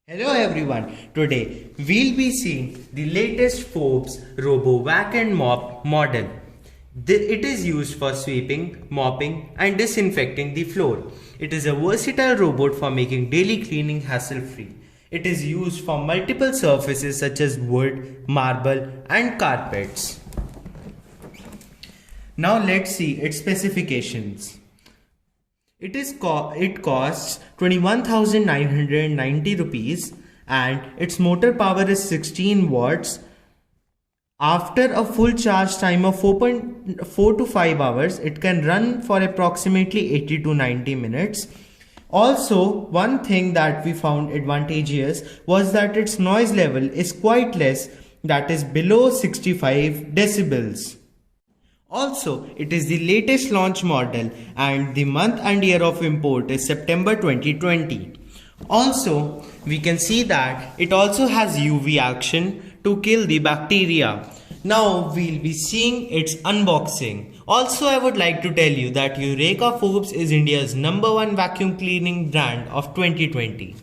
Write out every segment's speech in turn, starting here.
Hello everyone, today we'll be seeing the latest Forbes Robo Vac and Mop model. It is used for sweeping, mopping and disinfecting the floor. It is a versatile robot for making daily cleaning hassle-free. It is used for multiple surfaces such as wood, marble and carpets. Now let's see its specifications. It costs 21,990 rupees and its motor power is 16 watts. After a full charge time of 4.4 to 5 hours, it can run for approximately 80 to 90 minutes. Also, one thing that we found advantageous was that its noise level is quite less, that is below 65 decibels. Also, it is the latest launch model and the month and year of import is September 2020. Also, we can see that it also has UV action to kill the bacteria. Now, we'll be seeing its unboxing. Also, I would like to tell you that Eureka Forbes is India's #1 vacuum cleaning brand of 2020.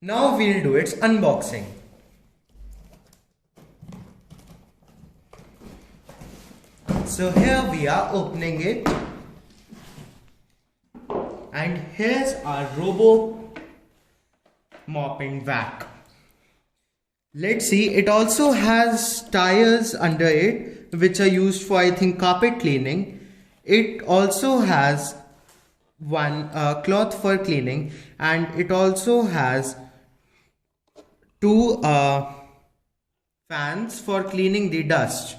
Now, we'll do its unboxing. So here we are opening it, and here's our Robo mopping vac. Let's see, it also has tires under it which are used for, I think, carpet cleaning. It also has one cloth for cleaning, and it also has two fans for cleaning the dust.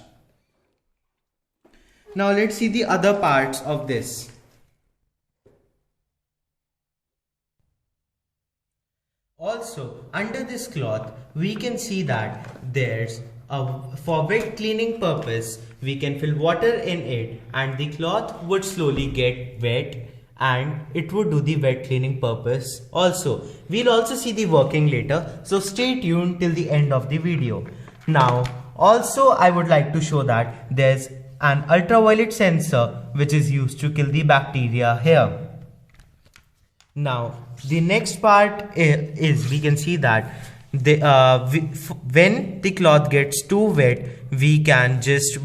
Now let's see the other parts of this. Also, under this cloth, we can see that for wet cleaning purpose, we can fill water in it and the cloth would slowly get wet and it would do the wet cleaning purpose also. We'll also see the working later, so stay tuned till the end of the video. Now, also I would like to show that there's an ultraviolet sensor which is used to kill the bacteria here. Now the next part is we can see that when the cloth gets too wet, we can just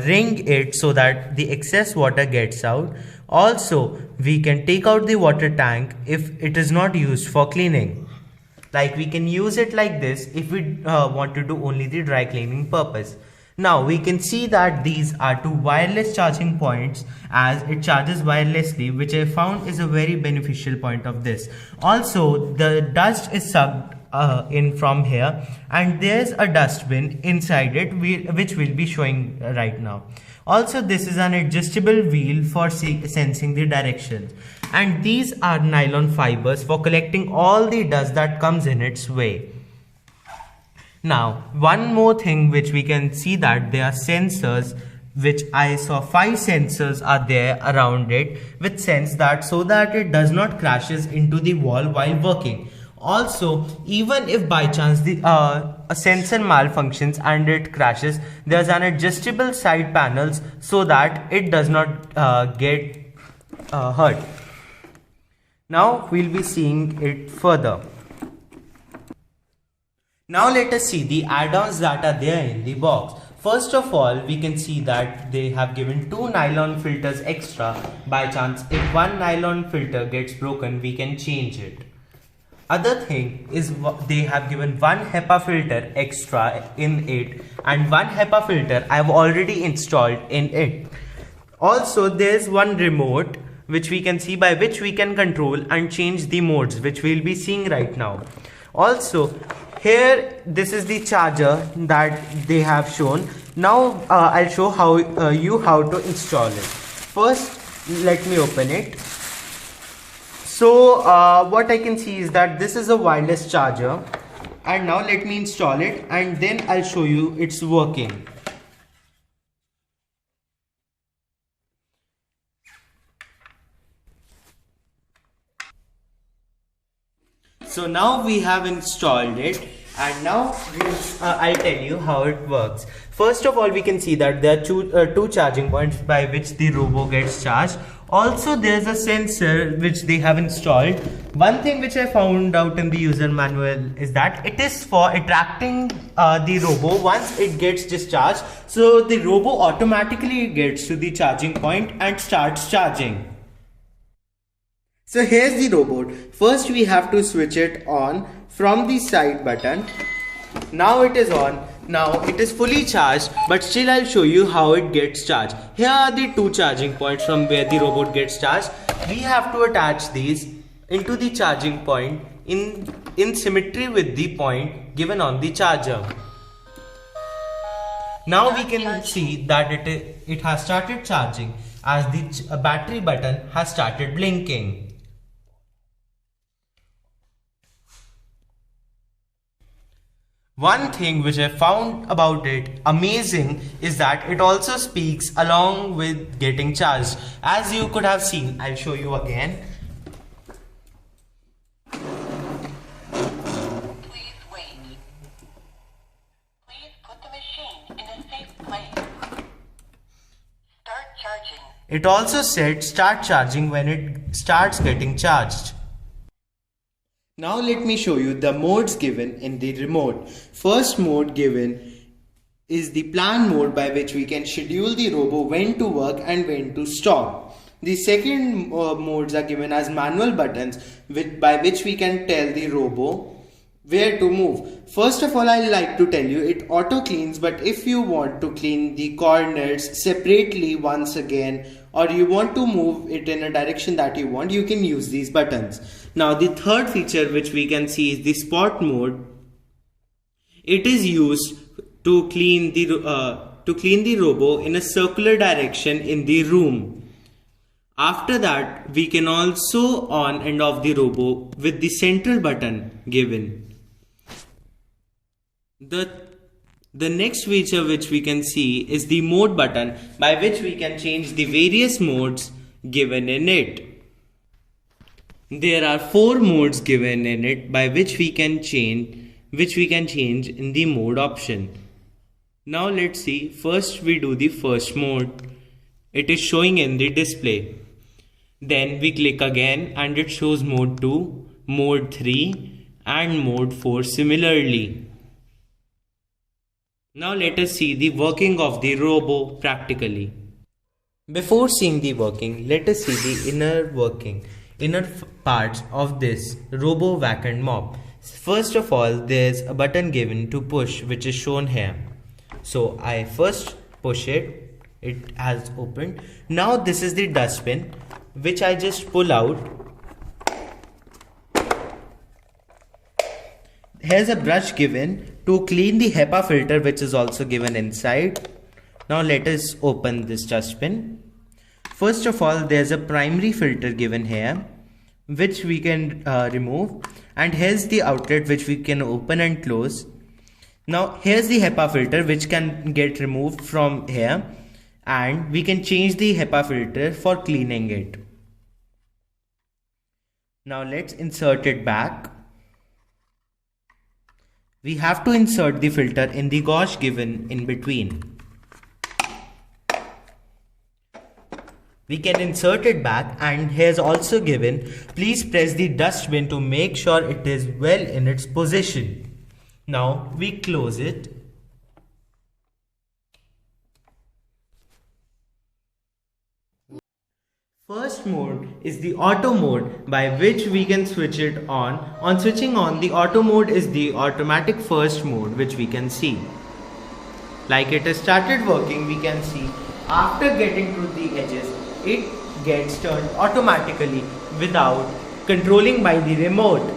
wring it so that the excess water gets out. Also, we can take out the water tank if it is not used for cleaning. Like, we can use it like this if we want to do only the dry cleaning purpose. Now we can see that these are two wireless charging points, as it charges wirelessly, which I found is a very beneficial point of this. Also, the dust is sucked in from here, and there's a dustbin inside it which we'll be showing right now. Also, this is an adjustable wheel for sensing the direction, and these are nylon fibers for collecting all the dust that comes in its way. Now, one more thing which we can see that there are sensors, which I saw 5 sensors are there around it, which sense that so that it does not crashes into the wall while working. Also, even if by chance the a sensor malfunctions and it crashes, there's an adjustable side panels so that it does not get hurt. Now we'll be seeing it further. Now let us see the add-ons that are there in the box. First of all, we can see that they have given 2 nylon filters extra. By chance, if one nylon filter gets broken, we can change it. Other thing is they have given one HEPA filter extra in it, and one HEPA filter I have already installed in it. Also, there's one remote which we can see, by which we can control and change the modes, which we'll be seeing right now. Also, here, this is the charger that they have shown. Now I'll show how to install it. First, let me open it. So what I can see is that this is a wireless charger, and now let me install it and then I'll show you it's working. So now we have installed it, and now I'll tell you how it works. First of all, we can see that there are two charging points by which the Robo gets charged. Also, there's a sensor which they have installed. One thing which I found out in the user manual is that it is for attracting the robo once it gets discharged. So the robo automatically gets to the charging point and starts charging. So here's the robot. First we have to switch it on from the side button. Now it is on. Now it is fully charged, but still I'll show you how it gets charged. Here are the two charging points from where the robot gets charged. We have to attach these into the charging point in symmetry with the point given on the charger. Now we can see that it has started charging as the battery button has started blinking. One thing which I found about it amazing is that it also speaks along with getting charged. As you could have seen, I'll show you again. Please wait. Please put the machine in a safe place. Start charging. It also said start charging when it starts getting charged. Now let me show you the modes given in the remote. First mode given is the plan mode by which we can schedule the robo when to work and when to stop. The second modes are given as manual buttons by which we can tell the robo where to move. First of all, I like to tell you it auto cleans, but if you want to clean the corners separately once again, or you want to move it in a direction that you want, you can use these buttons. Now the third feature which we can see is the spot mode. It is used to clean the robo in a circular direction in the room. After that, we can also on and off the robo with the central button given. The next feature which we can see is the mode button by which we can change the various modes given in it. There are 4 modes given in it by which we can change in the mode option. Now let's see. First we do the first mode. It is showing in the display. Then we click again and it shows mode 2, mode 3 and mode 4 similarly. Now let us see the working of the robo practically. Before seeing the working, let us see the inner parts of this robo vac and mop. First of all, there's a button given to push which is shown here. So I first push it, it has opened. Now this is the dustbin which I just pull out. Here's a brush given to clean the HEPA filter which is also given inside. Now let us open this dustbin. First of all, there's a primary filter given here which we can remove, and here's the outlet which we can open and close. Now here's the HEPA filter which can get removed from here, and we can change the HEPA filter for cleaning it. Now let's insert it back. We have to insert the filter in the gauge given in between. We can insert it back, and here's also given, please press the dustbin to make sure it is well in its position. Now we close it. First mode is the auto mode by which we can switch it on. On switching on, the auto mode is the automatic first mode which we can see. Like it has started working, we can see after getting to the edges, it gets turned automatically without controlling by the remote.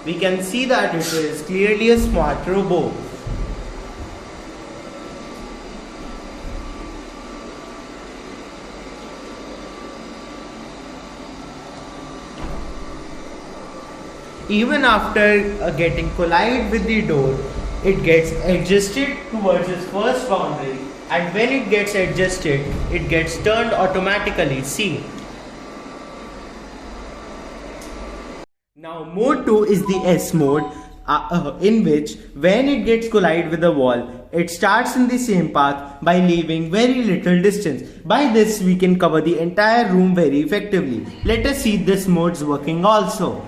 We can see that it is clearly a smart robot. Even after getting collide with the door, it gets adjusted towards its first boundary, and when it gets adjusted, it gets turned automatically. See. Now mode 2 is the S mode, in which when it gets collide with the wall, it starts in the same path by leaving very little distance. By this we can cover the entire room very effectively. Let us see this modes working also.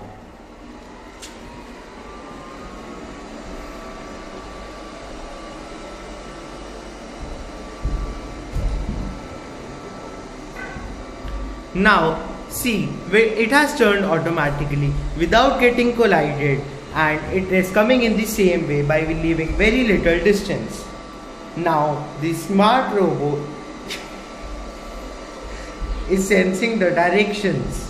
Now see, it has turned automatically without getting collided, and it is coming in the same way by leaving very little distance. Now the smart robot is sensing the directions.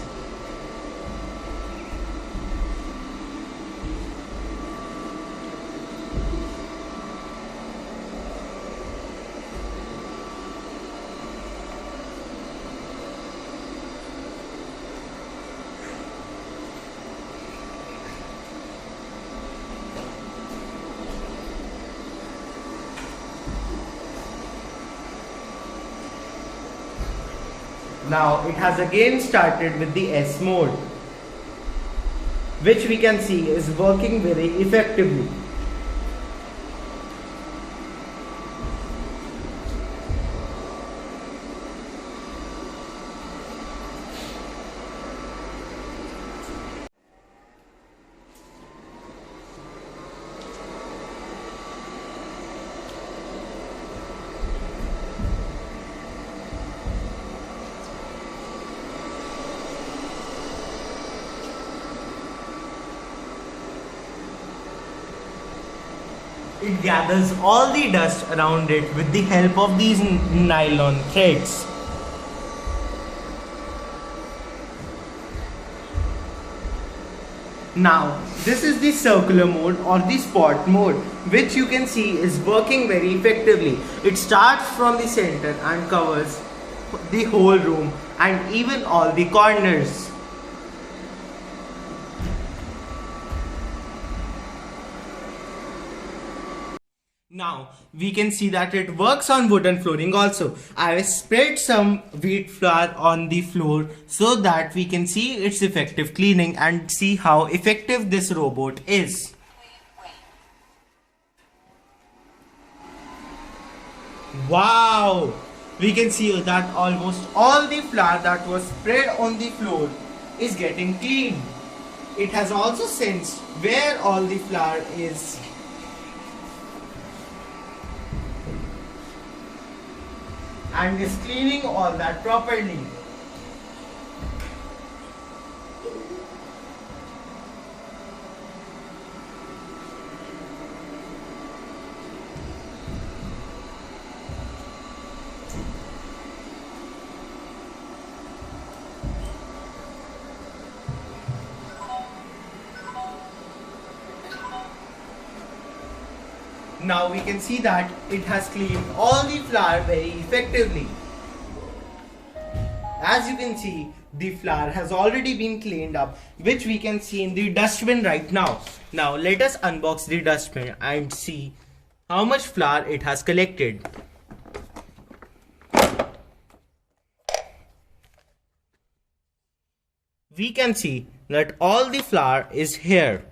Now it has again started with the S mode, which we can see is working very effectively. It gathers all the dust around it with the help of these nylon threads. Now, this is the circular mode or the spot mode, which you can see is working very effectively. It starts from the center and covers the whole room and even all the corners. Now we can see that it works on wooden flooring also. I have spread some wheat flour on the floor so that we can see its effective cleaning and see how effective this robot is. Wow! We can see that almost all the flour that was spread on the floor is getting cleaned. It has also sensed where all the flour is. And is cleaning all that properly. Now we can see that it has cleaned all the flour very effectively. As you can see, the flour has already been cleaned up, which we can see in the dustbin right now. Now let us unbox the dustbin and see how much flour it has collected. We can see that all the flour is here.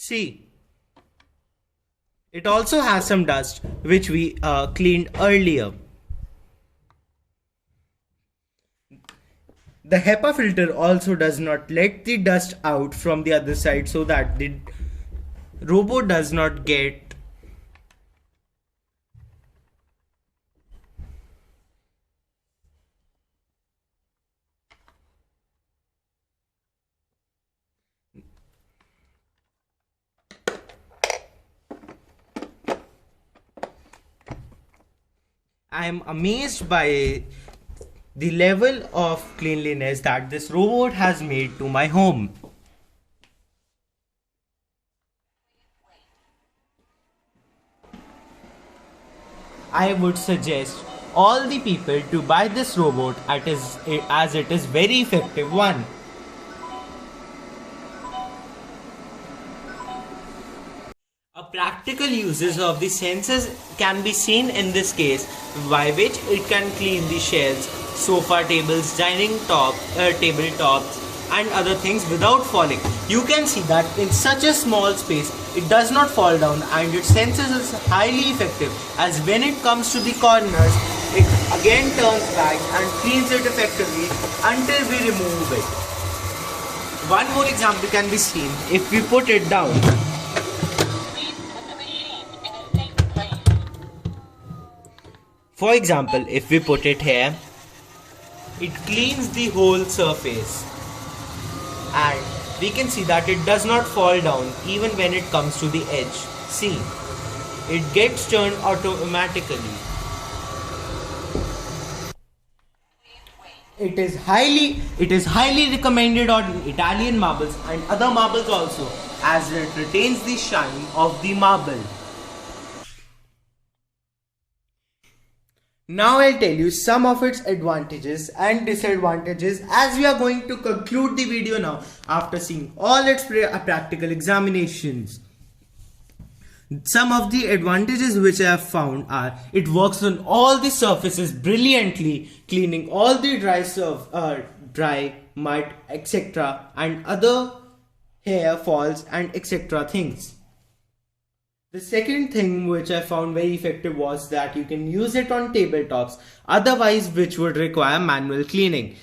See, it also has some dust which we cleaned earlier. The HEPA filter also does not let the dust out from the other side so that the robot does not get I am amazed by the level of cleanliness that this robot has made to my home. I would suggest all the people to buy this robot as it is very effective one. A practical uses of the sensors can be seen in this case, by which it can clean the shelves, sofa tables, dining tabletops, and other things without falling. You can see that in such a small space, it does not fall down, and its sensors is highly effective, as when it comes to the corners, it again turns back and cleans it effectively until we remove it. One more example can be seen if we put it down. Please put the machine in a safe place. For example, if we put it here, it cleans the whole surface, and we can see that it does not fall down even when it comes to the edge. See, it gets turned automatically. It is highly recommended on Italian marbles and other marbles also, as it retains the shine of the marble. Now I'll tell you some of its advantages and disadvantages, as we are going to conclude the video now after seeing all its practical examinations. Some of the advantages which I have found are: it works on all the surfaces brilliantly, cleaning all the dry mud, etc. and other hair falls and etc. things. The second thing which I found very effective was that you can use it on tabletops, otherwise which would require manual cleaning,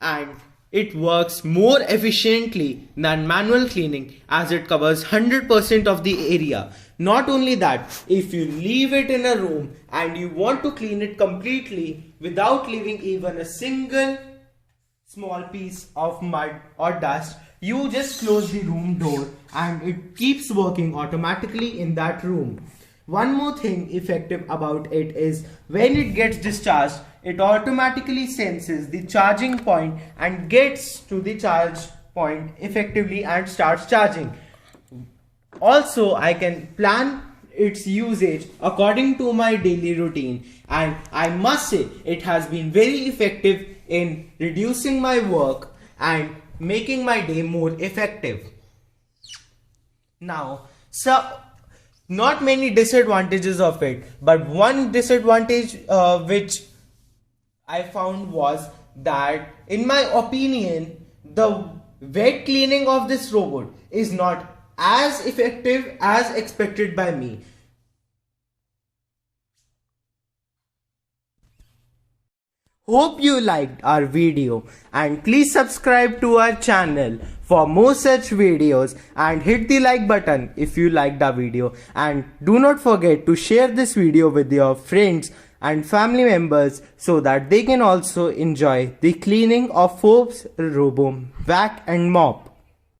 and it works more efficiently than manual cleaning, as it covers 100% of the area. Not only that, if you leave it in a room and you want to clean it completely without leaving even a single small piece of mud or dust, you just close the room door and it keeps working automatically in that room. One more thing effective about it is when it gets discharged, it automatically senses the charging point and gets to the charge point effectively and starts charging. Also, I can plan its usage according to my daily routine, and I must say it has been very effective in reducing my work and making my day more effective. Now, not many disadvantages of it, but one disadvantage which I found was that, in my opinion, the wet cleaning of this robot is not as effective as expected by me. Hope you liked our video, and please subscribe to our channel for more such videos and hit the like button if you liked our video, and do not forget to share this video with your friends and family members so that they can also enjoy the cleaning of Forbes Robo Vac and Mop.